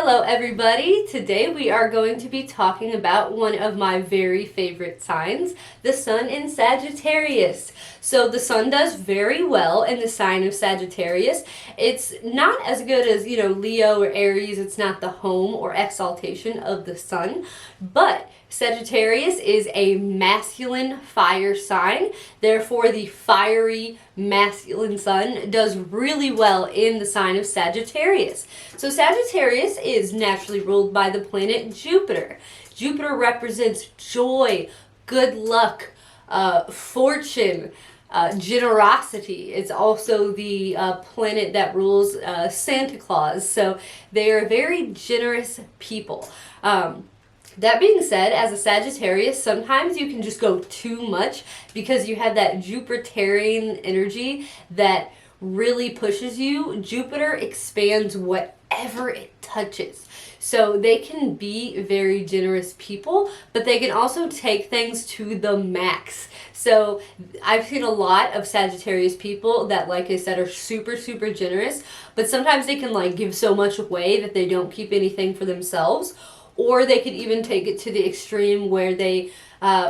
Hello everybody! Today we are going to be talking about one of my very favorite signs, the Sun in Sagittarius. So the Sun does very well in the sign of Sagittarius. It's not as good as, Leo or Aries. It's not the home or exaltation of the Sun, but Sagittarius is a masculine fire sign. Therefore, the fiery masculine sun does really well in the sign of Sagittarius. So Sagittarius is naturally ruled by the planet Jupiter. Jupiter represents joy, good luck, fortune, generosity. It's also the planet that rules Santa Claus. So they are very generous people. That being said, as a Sagittarius, sometimes you can just go too much because you have that Jupiterian energy that really pushes you. Jupiter expands whatever it touches. So they can be very generous people, but they can also take things to the max. So I've seen a lot of Sagittarius people that, like I said, are super, super generous, but sometimes they can give so much away that they don't keep anything for themselves. Or they could even take it to the extreme where they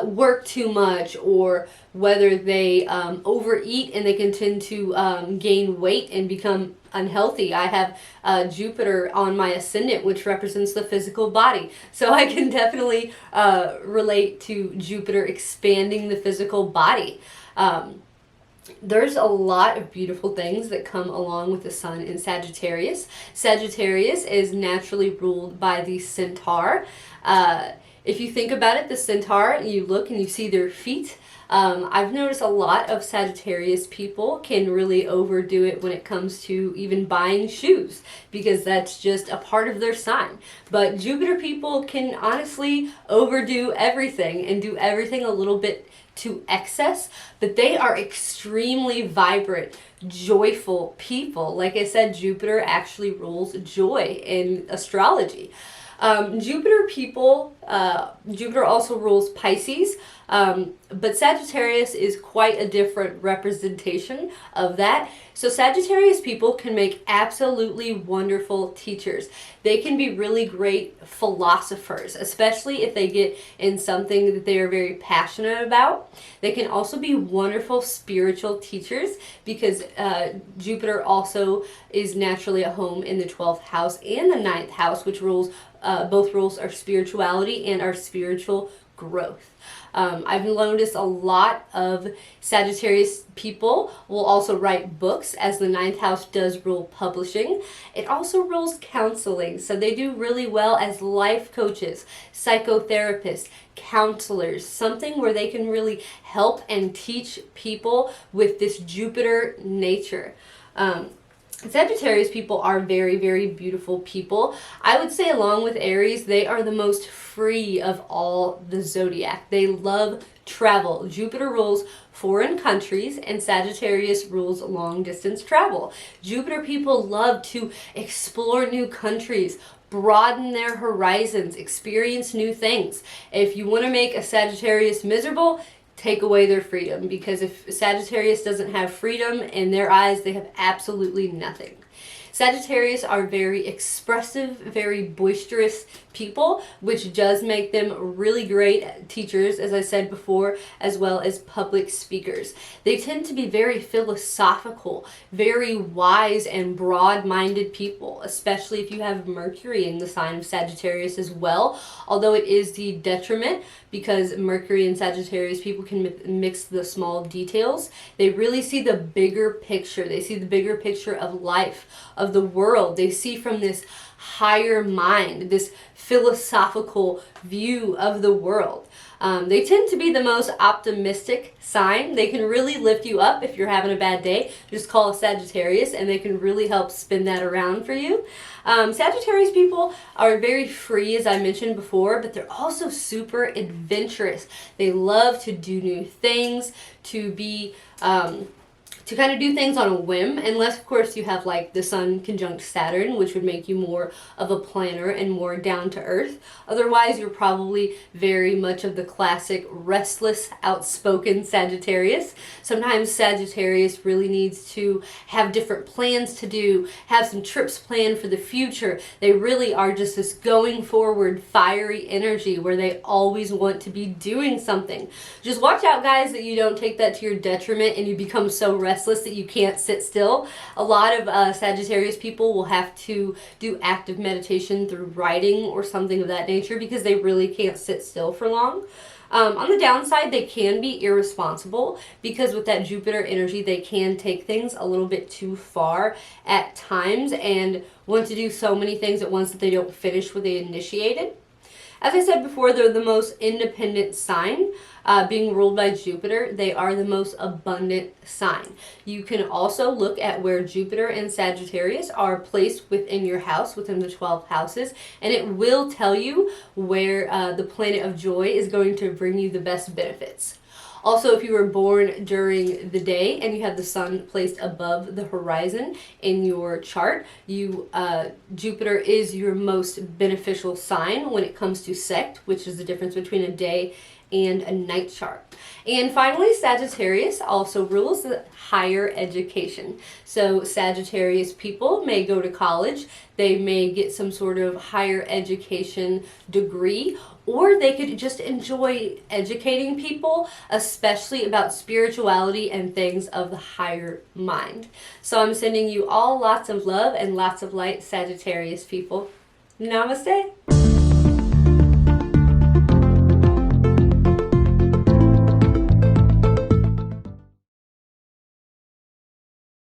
work too much, or whether they overeat and they can tend to gain weight and become unhealthy. I have Jupiter on my ascendant, which represents the physical body. So I can definitely relate to Jupiter expanding the physical body. There's a lot of beautiful things that come along with the Sun in Sagittarius. Sagittarius is naturally ruled by the Centaur. If you think about it, the Centaur, you look and you see their feet. I've noticed a lot of Sagittarius people can really overdo it when it comes to even buying shoes, because that's just a part of their sign. But Jupiter people can honestly overdo everything and do everything a little bit to excess, but they are extremely vibrant, joyful people. Like I said, Jupiter actually rules joy in astrology. Jupiter also rules Pisces, but Sagittarius is quite a different representation of that. So Sagittarius people can make absolutely wonderful teachers. They can be really great philosophers, especially if they get in something that they are very passionate about. They can also be wonderful spiritual teachers, because Jupiter also is naturally a home in the 12th house and the 9th house, which rules both rules our spirituality and our spiritual growth. I've noticed a lot of Sagittarius people will also write books, as the 9th house does rule publishing. It also rules counseling, so they do really well as life coaches, psychotherapists, counselors, something where they can really help and teach people with this Jupiter nature. Sagittarius people are very, very beautiful people. I would say, along with Aries, they are the most free of all the zodiac. They love travel. Jupiter rules foreign countries and Sagittarius rules long distance travel. Jupiter people love to explore new countries, broaden their horizons, experience new things. If you want to make a Sagittarius miserable, take away their freedom, because if Sagittarius doesn't have freedom, in their eyes, they have absolutely nothing. Sagittarius are very expressive, very boisterous people, which does make them really great teachers, as I said before, as well as public speakers. They tend to be very philosophical, very wise and broad-minded people, especially if you have Mercury in the sign of Sagittarius as well, although it is the detriment, because Mercury and Sagittarius people can mix the small details. They really see the bigger picture. They see the bigger picture of life, of the world. They see from this higher mind, this philosophical view of the world. They tend to be the most optimistic sign. They can really lift you up if you're having a bad day. Just call a Sagittarius and they can really help spin that around for you. Sagittarius people are very free, as I mentioned before, but they're also super adventurous. They love to do new things, to be to kind of do things on a whim, unless of course you have like the Sun conjunct Saturn, which would make you more of a planner and more down to earth. Otherwise, you're probably very much of the classic restless, outspoken Sagittarius. Sometimes Sagittarius really needs to have different plans to do, have some trips planned for the future. They really are just this going forward, fiery energy where they always want to be doing something. Just watch out, guys, that you don't take that to your detriment and you become so restless that you can't sit still. A lot of Sagittarius people will have to do active meditation through writing or something of that nature because they really can't sit still for long. On the downside, they can be irresponsible because with that Jupiter energy, they can take things a little bit too far at times and want to do so many things at once that they don't finish what they initiated. As I said before, they're the most independent sign. Being ruled by Jupiter, they are the most abundant sign. You can also look at where Jupiter and Sagittarius are placed within your house, within the 12 houses, and it will tell you where the planet of joy is going to bring you the best benefits. Also, if you were born during the day and you have the Sun placed above the horizon in your chart, Jupiter is your most beneficial sign when it comes to sect, which is the difference between a day and a night chart. And finally, Sagittarius also rules the higher education. So Sagittarius people may go to college, they may get some sort of higher education degree, or they could just enjoy educating people, especially about spirituality and things of the higher mind. So I'm sending you all lots of love and lots of light, Sagittarius people. Namaste.